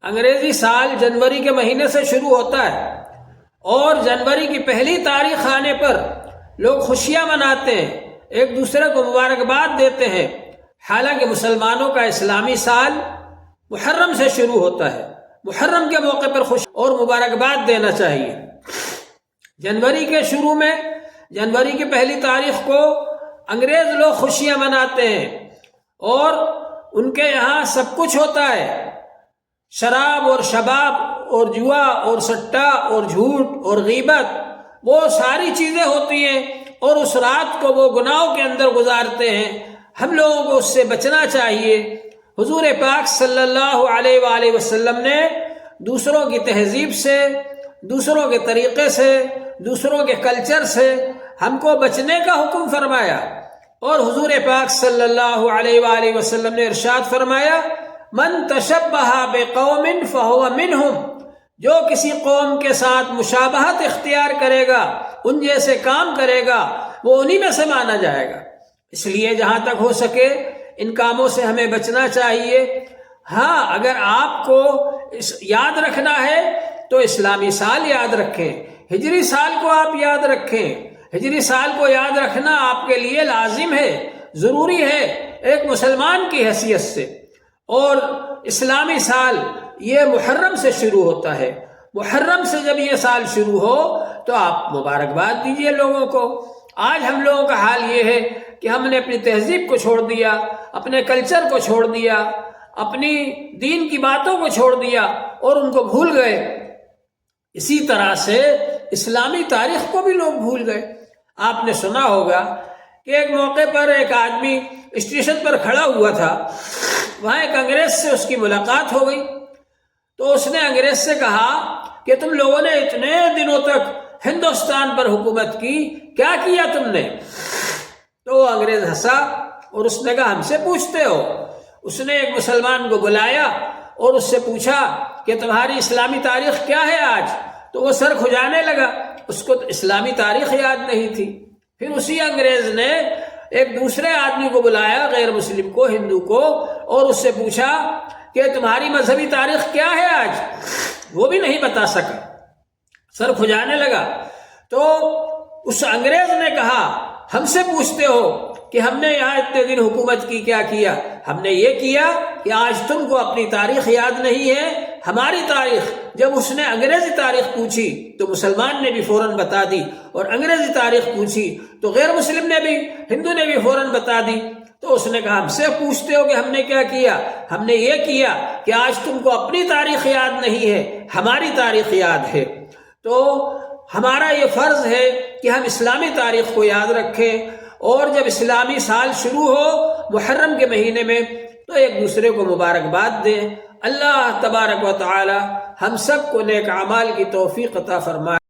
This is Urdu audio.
انگریزی سال جنوری کے مہینے سے شروع ہوتا ہے اور جنوری کی پہلی تاریخ آنے پر لوگ خوشیاں مناتے ہیں، ایک دوسرے کو مبارکباد دیتے ہیں، حالانکہ مسلمانوں کا اسلامی سال محرم سے شروع ہوتا ہے۔ محرم کے موقع پر خوشی اور مبارکباد دینا چاہیے۔ جنوری کے شروع میں، جنوری کی پہلی تاریخ کو انگریز لوگ خوشیاں مناتے ہیں اور ان کے یہاں سب کچھ ہوتا ہے، شراب اور شباب اور جوا اور سٹا اور جھوٹ اور غیبت، وہ ساری چیزیں ہوتی ہیں اور اس رات کو وہ گناہوں کے اندر گزارتے ہیں۔ ہم لوگوں کو اس سے بچنا چاہیے۔ حضور پاک صلی اللہ علیہ وآلہ وسلم نے دوسروں کی تہذیب سے، دوسروں کے طریقے سے، دوسروں کے کلچر سے ہم کو بچنے کا حکم فرمایا، اور حضور پاک صلی اللہ علیہ وآلہ وسلم نے ارشاد فرمایا، من تشبہ بقوم فہو منہم، جو کسی قوم کے ساتھ مشابہت اختیار کرے گا، ان جیسے کام کرے گا، وہ انہی میں سے مانا جائے گا۔ اس لیے جہاں تک ہو سکے ان کاموں سے ہمیں بچنا چاہیے۔ ہاں، اگر آپ کو یاد رکھنا ہے تو اسلامی سال یاد رکھیں، ہجری سال کو آپ یاد رکھیں۔ ہجری سال کو یاد رکھنا آپ کے لیے لازم ہے، ضروری ہے ایک مسلمان کی حیثیت سے۔ اور اسلامی سال یہ محرم سے شروع ہوتا ہے۔ محرم سے جب یہ سال شروع ہو تو آپ مبارکباد دیجئے لوگوں کو۔ آج ہم لوگوں کا حال یہ ہے کہ ہم نے اپنی تہذیب کو چھوڑ دیا، اپنے کلچر کو چھوڑ دیا، اپنی دین کی باتوں کو چھوڑ دیا اور ان کو بھول گئے۔ اسی طرح سے اسلامی تاریخ کو بھی لوگ بھول گئے۔ آپ نے سنا ہوگا کہ ایک موقع پر ایک آدمی اسٹیشن پر کھڑا ہوا تھا، وہاں ایک انگریز سے اس کی ملاقات ہو گئی، تو اس نے انگریز سے کہا کہ تم لوگوں نے اتنے دنوں تک ہندوستان پر حکومت کی، کیا کیا تم نے؟ تو وہ انگریز ہنسا اور اس نے کہا ہم سے پوچھتے ہو؟ اس نے ایک مسلمان کو بلایا اور اس سے پوچھا کہ تمہاری اسلامی تاریخ کیا ہے آج؟ تو وہ سر کھجانے لگا، اس کو اسلامی تاریخ یاد نہیں تھی۔ پھر اسی انگریز نے ایک دوسرے آدمی کو بلایا، غیر مسلم کو، ہندو کو، اور اس سے پوچھا کہ تمہاری مذہبی تاریخ کیا ہے آج؟ وہ بھی نہیں بتا سکا، سر کھجانے لگا۔ تو اس انگریز نے کہا ہم سے پوچھتے ہو کہ ہم نے یہاں اتنے دن حکومت کی، کیا کیا؟ ہم نے یہ کیا کہ آج تم کو اپنی تاریخ یاد نہیں ہے، ہماری تاریخ۔ جب اس نے انگریزی تاریخ پوچھی تو مسلمان نے بھی فوراً بتا دی، اور انگریزی تاریخ پوچھی تو غیر مسلم نے بھی، ہندو نے بھی فوراً بتا دی۔ تو اس نے کہا ہم سے پوچھتے ہو کہ ہم نے کیا کیا؟ ہم نے یہ کیا کہ آج تم کو اپنی تاریخ یاد نہیں ہے، ہماری تاریخ یاد ہے۔ تو ہمارا یہ فرض ہے کہ ہم اسلامی تاریخ کو یاد رکھیں، اور جب اسلامی سال شروع ہو محرم کے مہینے میں تو ایک دوسرے کو مبارکباد دیں۔ اللہ تبارک و تعالی ہم سب کو نیک اعمال کی توفیق عطا فرمائے۔